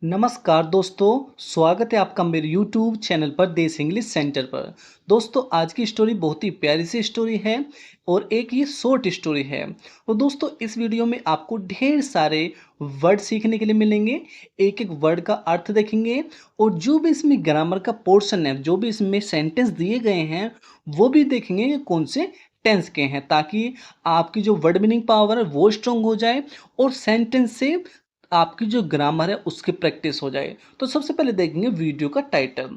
नमस्कार दोस्तों, स्वागत है आपका मेरे YouTube चैनल पर देश इंग्लिश सेंटर पर। दोस्तों आज की स्टोरी बहुत ही प्यारी सी स्टोरी है और एक ये शॉर्ट स्टोरी है। तो दोस्तों इस वीडियो में आपको ढेर सारे वर्ड सीखने के लिए मिलेंगे, एक एक वर्ड का अर्थ देखेंगे और जो भी इसमें ग्रामर का पोर्शन है, जो भी इसमें सेंटेंस दिए गए हैं वो भी देखेंगे कि कौन से टेंस के हैं, ताकि आपकी जो वर्ड मीनिंग पावर है वो स्ट्रॉन्ग हो जाए और सेंटेंस से आपकी जो ग्रामर है उसकी प्रैक्टिस हो जाए। तो सबसे पहले देखेंगे वीडियो का title,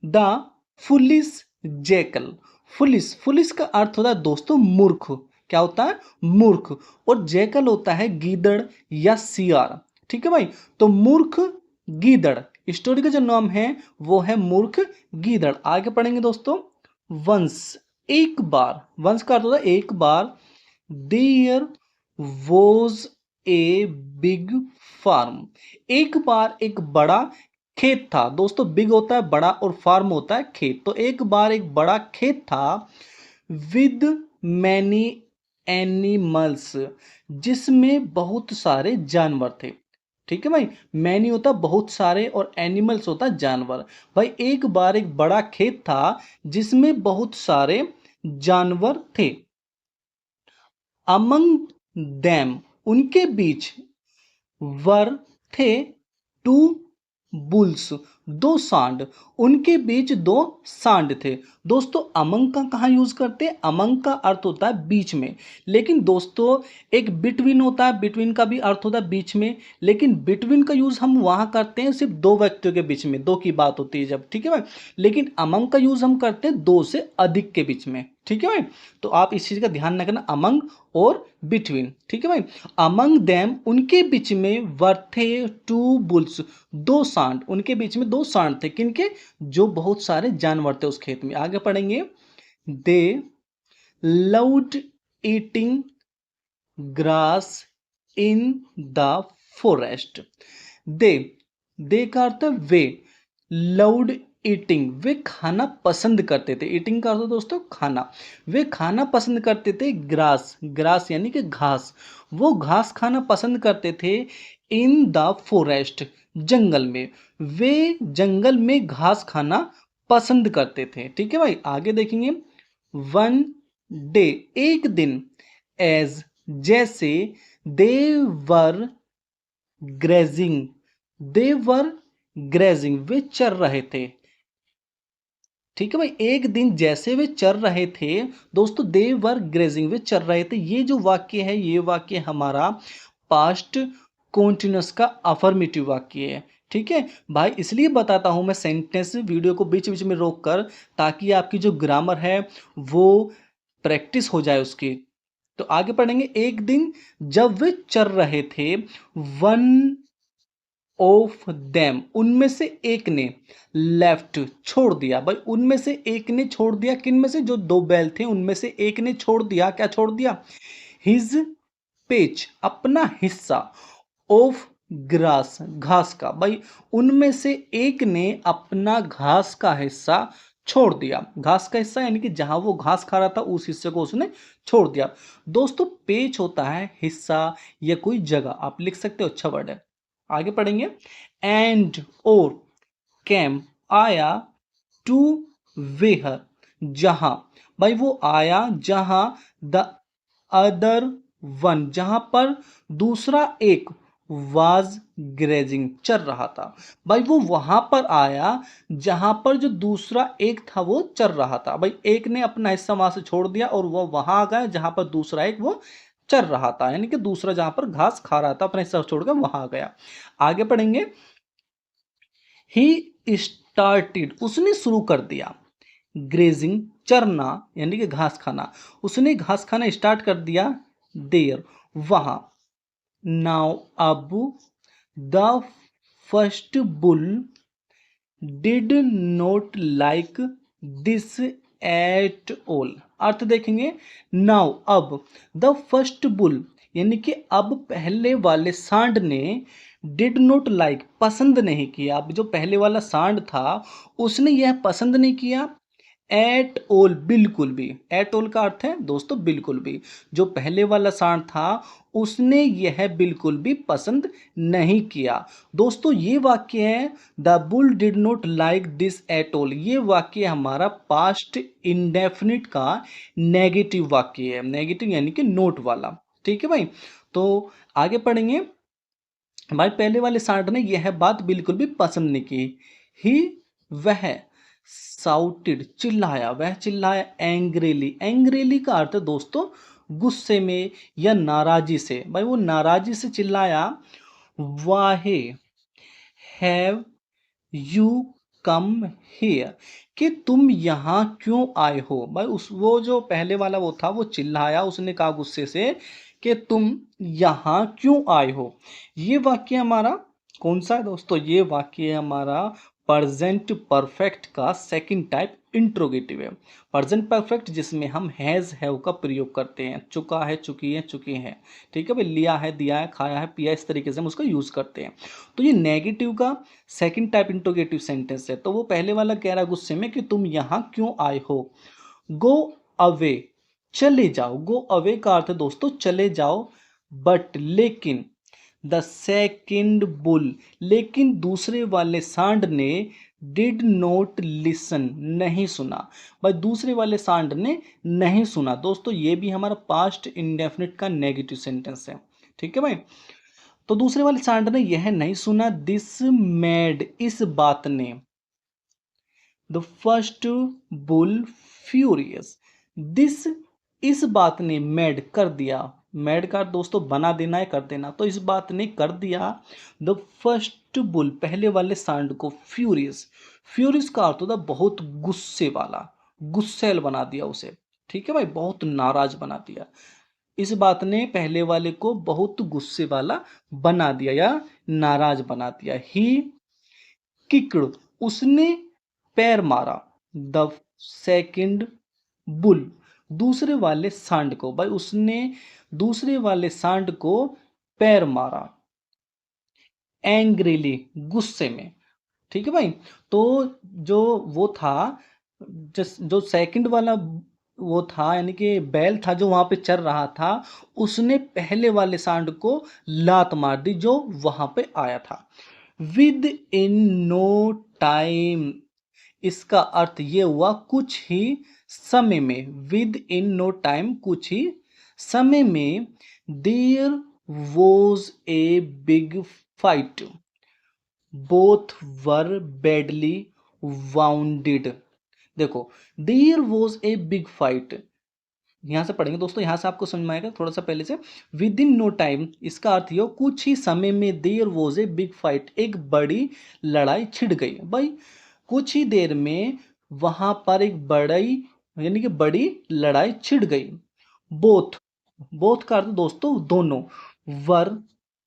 the foolish jackal. Foolish foolish का अर्थ होता है दोस्तों मूर्ख। क्या होता है? मूर्ख। और जैकल होता है गीदड़ या सियार। ठीक है भाई, तो मूर्ख गीदड़, स्टोरी का जो नाम है वो है मूर्ख गीदड़। आगे पढ़ेंगे दोस्तों। वंस, एक बार। वंस का अर्थ होता है एक बार। There was a big farm, एक बार एक बड़ा खेत था। दोस्तों बिग होता है बड़ा और फार्म होता है खेत। तो एक बार एक बड़ा खेत था विद मैनी एनिमल्स, जिसमें बहुत सारे जानवर थे। ठीक है भाई, मैनी होता है बहुत सारे और एनिमल्स होता है जानवर। भाई एक बार एक बड़ा खेत था जिसमें बहुत सारे जानवर थे। अमंग देम, उनके बीच, वर थे टू बुल्स, दो सांड। उनके बीच दो सांड थे। दोस्तों अमंग का कहाँ यूज करते हैं? अमंग का अर्थ होता है बीच में, लेकिन दोस्तों एक बिटवीन होता है, बिटवीन का भी अर्थ होता है बीच में, लेकिन बिटवीन का यूज हम वहां करते हैं सिर्फ दो व्यक्तियों के बीच में, दो की बात होती है जब। ठीक है भाई, लेकिन अमंग का यूज हम करते हैं दो से अधिक के बीच में। ठीक है भाई, तो आप इस चीज का ध्यान रखना, अमंग और बिटवीन। ठीक है भाई, अमंग देम, उनके बीच में, वर थे टू बुल्स, दो सांड। उनके बीच में दो सांड थे, किनके? जो बहुत सारे जानवर थे उस खेत में। आगे पढ़ेंगे। They loved eating grass in the forest. They, they का अर्थ है वे, लव्ड ईटिंग, वे खाना पसंद करते थे। ईटिंग का अर्थ दोस्तों खाना। वे खाना पसंद करते थे ग्रास, ग्रास यानी कि घास। वो घास खाना पसंद करते थे इन द फॉरेस्ट, जंगल में। वे जंगल में घास खाना पसंद करते थे। ठीक है भाई, आगे देखेंगे। वन डे, एक दिन, एज, जैसे, देवर ग्रेजिंग, देवर ग्रेजिंग, वे चर रहे थे। ठीक है भाई, एक दिन जैसे वे चर रहे थे दोस्तों, देवर ग्रेजिंग, वे चर रहे थे। ये जो वाक्य है ये वाक्य हमारा पास्ट कॉन्टिन्यूस का अफर्मेटिव वाक्य है। ठीक है भाई, इसलिए बताता हूं मैं सेंटेंस वीडियो को बीच बीच में रोक कर, ताकि आपकी जो ग्रामर है वो प्रैक्टिस हो जाए उसकी। तो आगे पढ़ेंगे। एक दिन जब वे चर रहे थे, वन ऑफ देम, उनमें से एक ने, लेफ्ट, छोड़ दिया। भाई उनमें से एक ने छोड़ दिया, किन में से? जो दो बैल थे उनमें से एक ने छोड़ दिया। क्या छोड़ दिया? हिज पेच, अपना हिस्सा, ऑफ ग्रास, घास का। भाई उनमें से एक ने अपना घास का हिस्सा छोड़ दिया। घास का हिस्सा यानी कि जहां वो घास खा रहा था उस हिस्से को उसने छोड़ दिया। दोस्तों पेच होता है हिस्सा या कोई जगह, आप लिख सकते हो, अच्छा वर्ड है। आगे पढ़ेंगे। एंड, और, कैम, आया, टू, वेहर, जहां। भाई वो आया जहां, द अदर वन, जहां पर दूसरा एक, वाज ग्रेजिंग, चर रहा था। भाई वो वहां पर आया जहां पर जो दूसरा एक था वो चर रहा था। भाई एक ने अपना हिस्सा वहां से छोड़ दिया और वो वहां आ गया जहां पर दूसरा एक वो चर रहा था, यानी कि दूसरा जहां पर घास खा रहा था अपना हिस्सा छोड़कर वहां आ गया। आगे पढ़ेंगे। ही स्टार्टेड, उसने शुरू कर दिया। ग्रेजिंग, चरना यानी कि घास खाना, उसने घास खाना स्टार्ट कर दिया। देयर, वहां। नाउ, अब, the first bull did not like this at all. अर्थ देखेंगे। नाउ, अब, द फर्स्ट बुल यानी कि अब पहले वाले सांड ने, डिड नॉट लाइक, पसंद नहीं किया। अब जो पहले वाला सांड था उसने यह पसंद नहीं किया, एट ऑल, बिल्कुल भी। एट ऑल का अर्थ है दोस्तों बिल्कुल भी। जो पहले वाला सांड था उसने यह बिल्कुल भी पसंद नहीं किया। दोस्तों ये वाक्य है the bull did not like this at all. ये वाक्य हमारा पास्ट इंडेफिनिट का नेगेटिव वाक्य है। नेगेटिव यानी कि नोट वाला। ठीक है भाई। तो आगे पढ़ेंगे। भाई पहले वाले सांड ने यह बात बिल्कुल भी पसंद नहीं की। ही, वह, साउटेड, चिल्लाया, वह चिल्लाया, एंग्रीली। एंग्रीली का अर्थ है दोस्तों गुस्से में या नाराजी से। भाई वो नाराजी से चिल्लाया। वाहे हैव यू कम हियर, कि तुम यहाँ क्यों आए हो। भाई उस वो जो पहले वाला वो था वो चिल्लाया, उसने कहा गुस्से से कि तुम यहाँ क्यों आए हो। ये वाक्य हमारा कौन सा है दोस्तों? ये वाक्य है हमारा प्रेजेंट परफेक्ट का सेकंड टाइप इंट्रोगेटिव है। प्रेजेंट परफेक्ट जिसमें हम हैज हैव का प्रयोग करते हैं। चुका है, चुकी है, चुके हैं। ठीक है भाई। लिया है, दिया है, खाया है, पिया, इस तरीके से हम उसका यूज करते हैं। तो ये नेगेटिव का सेकंड टाइप इंट्रोगेटिव सेंटेंस है। तो वो पहले वाला कह रहा है गुस्से में कि तुम यहाँ क्यों आए हो। गो अवे, चले जाओ। गो अवे का अर्थ है दोस्तों चले जाओ। बट, लेकिन, द सेकंड बुल, लेकिन दूसरे वाले सांड ने डिड नॉट लिसन, नहीं सुना। भाई दूसरे वाले सांड ने नहीं सुना। दोस्तों ये भी हमारा पास्ट इंडेफिनिट का नेगेटिव सेंटेंस है। ठीक है भाई। तो दूसरे वाले सांड ने यह नहीं सुना। दिस मेड, इस बात ने, the first bull furious. This, इस बात ने, मेड, कर दिया। मेड का दोस्तों बना देना है, कर देना। तो इस बात ने कर दिया द फर्स्ट बुल, पहले वाले सांड को, फ्यूरियस। फ्यूरियस का अर्थ होता है बहुत गुस्से वाला, गुस्सैल बना दिया उसे। ठीक है भाई, बहुत नाराज बना दिया। इस बात ने पहले वाले को बहुत गुस्से वाला बना दिया या नाराज बना दिया। ही किक्ड, उसने पैर मारा। द सेकंड बुल, दूसरे वाले सांड को। भाई उसने दूसरे वाले सांड को पैर मारा। एंग्रीली, गुस्से में। ठीक है भाई। तो जो वो था, जो सेकंड वाला वो था यानी कि बैल था जो वहां पे चल रहा था, उसने पहले वाले सांड को लात मार दी जो वहां पे आया था। विद इन नो टाइम, इसका अर्थ ये हुआ कुछ ही समय में। विद इन नो टाइम, कुछ ही समय में। There was a big fight, both were badly wounded. देखो, there was a big fight, यहां से पढ़ेंगे दोस्तों, यहां से आपको समझ में आएगा थोड़ा सा पहले से। विद इन नो टाइम, इसका अर्थ ये कुछ ही समय में। There was a big fight, एक बड़ी लड़ाई छिड़ गई। भाई कुछ ही देर में वहां पर एक बड़ी यानी कि बड़ी लड़ाई छिड़ गई। बोथ, बोथ का अर्थ दोस्तों दोनों। वर,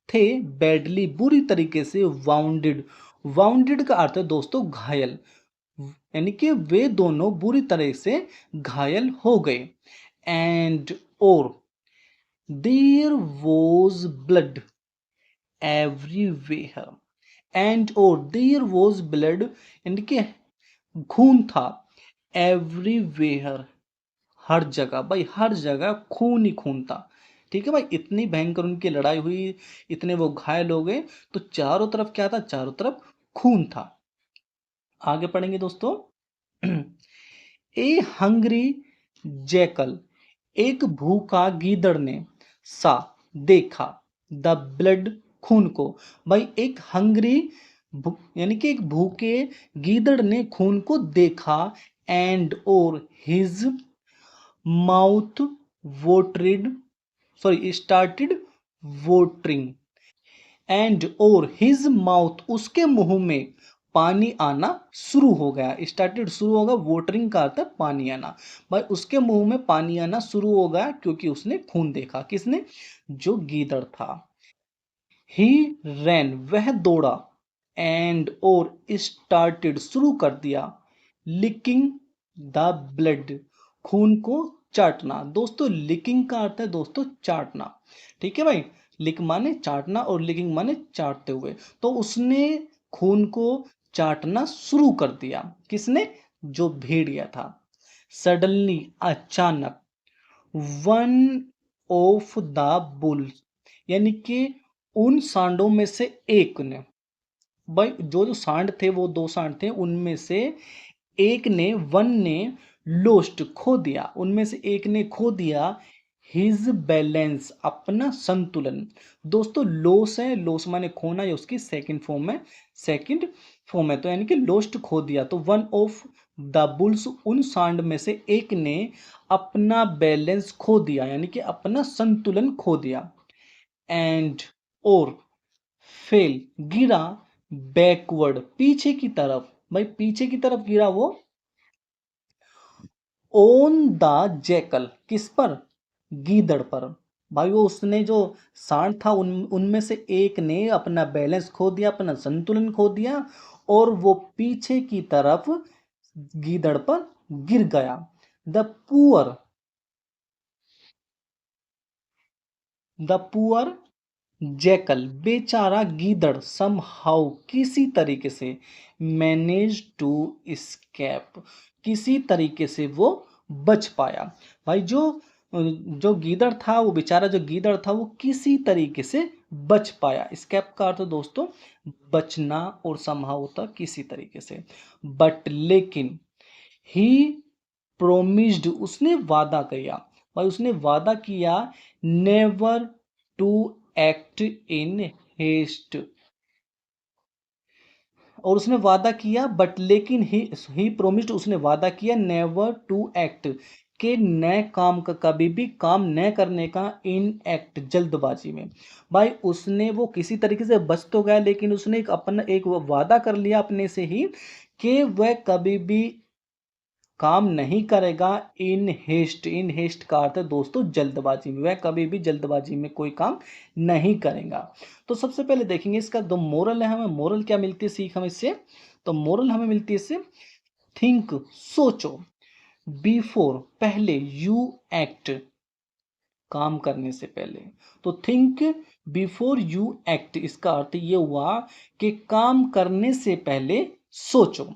थे, बैडली, बुरी तरीके से। वाउंडेड, वाउंडेड का अर्थ है दोस्तों घायल, यानी कि वे दोनों बुरी तरह से घायल हो गए। एंड, और, there was blood everywhere. And, और, देयर वॉज ब्लड, यानी कि खून था। एवरीवेयर, हर जगह। भाई हर जगह खून ही खून था। ठीक है भाई। इतनी भयंकर उनकी लड़ाई हुई, इतने वो घायल हो गए, तो चारों तरफ क्या था? चारों तरफ खून था। आगे पढ़ेंगे दोस्तों। ए हंग्री जैकल, एक भूखा गीदड़ ने, सा, देखा, द ब्लड, खून को। भाई एक हंग्री यानी कि एक भूखे गीदड़ ने खून को देखा। एंड, और, his mouth watered, sorry started watering. And, और, हिज माउथ, उसके मुंह में पानी आना शुरू हो गया। स्टार्टेड शुरू होगा, वोटरिंग का अर्थ है पानी आना। भाई उसके मुंह में पानी आना शुरू हो गया क्योंकि उसने खून देखा। किसने? जो गीदड़ था। ही रैन, वह दौड़ा। एंड, और, स्टार्टेड, शुरू कर दिया। लिकिंग द ब्लड, खून को चाटना। दोस्तों लिकिंग का अर्थ है दोस्तों चाटना। ठीक है भाई। लिक माने चाटना और लिकिंग माने चाटते हुए। तो उसने खून को चाटना शुरू कर दिया। किसने? जो भेड़िया था। सडनली अचानक, वन ऑफ द बुल्स यानी कि उन सांडों में से एक ने, भाई जो सांड थे वो दो सांड थे, उनमें से एक ने, वन ने लोस्ट खो दिया, उनमें से एक ने खो दिया हिज बैलेंस अपना संतुलन। दोस्तों लॉस है, लॉस माने खोना, या उसकी सेकंड फॉर्म है, तो यानी कि लोस्ट खो दिया। तो वन ऑफ द बुल्स, उन सांड में से एक ने अपना बैलेंस खो दिया, यानी कि अपना संतुलन खो दिया। एंड और फेल गिरा, बैकवर्ड पीछे की तरफ, भाई पीछे की तरफ गिरा वो, ऑन द जैकल किस पर, गीदड़ पर। भाई वो उसने जो सांड था उनमें से एक ने अपना बैलेंस खो दिया, अपना संतुलन खो दिया, और वो पीछे की तरफ गीदड़ पर गिर गया। The poor the poor jackal बेचारा गीदड़ समहाउ किसी तरीके से, मैनेज टू स्केप किसी तरीके से वो बच पाया। भाई जो गीदड़ था, वो बेचारा जो गीदड़ था वो किसी तरीके से बच पाया। स्केप का अर्थ दोस्तों बचना, और समहाउ होता किसी तरीके से। बट लेकिन ही प्रोमिस्ड उसने वादा किया, भाई उसने वादा किया, never to act in haste, और उसने वादा किया, बट लेकिन ही प्रोमिस्ड उसने वादा किया, नेवर टू एक्ट के नए काम का, कभी भी काम न करने का, इन एक्ट जल्दबाजी में। भाई उसने वो किसी तरीके से बच तो गया, लेकिन उसने एक वो वादा कर लिया अपने से ही कि वह कभी भी काम नहीं करेगा इन हेस्ट का अर्थ है दोस्तों जल्दबाजी में, वह कभी भी जल्दबाजी में कोई काम नहीं करेगा। तो सबसे पहले देखेंगे इसका दो मोरल है, हमें मोरल क्या मिलती है, सीख हमें इससे, तो मोरल हमें मिलती है इससे, थिंक सोचो, बिफोर पहले, यू एक्ट काम करने से पहले। तो थिंक बिफोर यू एक्ट, इसका अर्थ ये हुआ कि काम करने से पहले सोचो।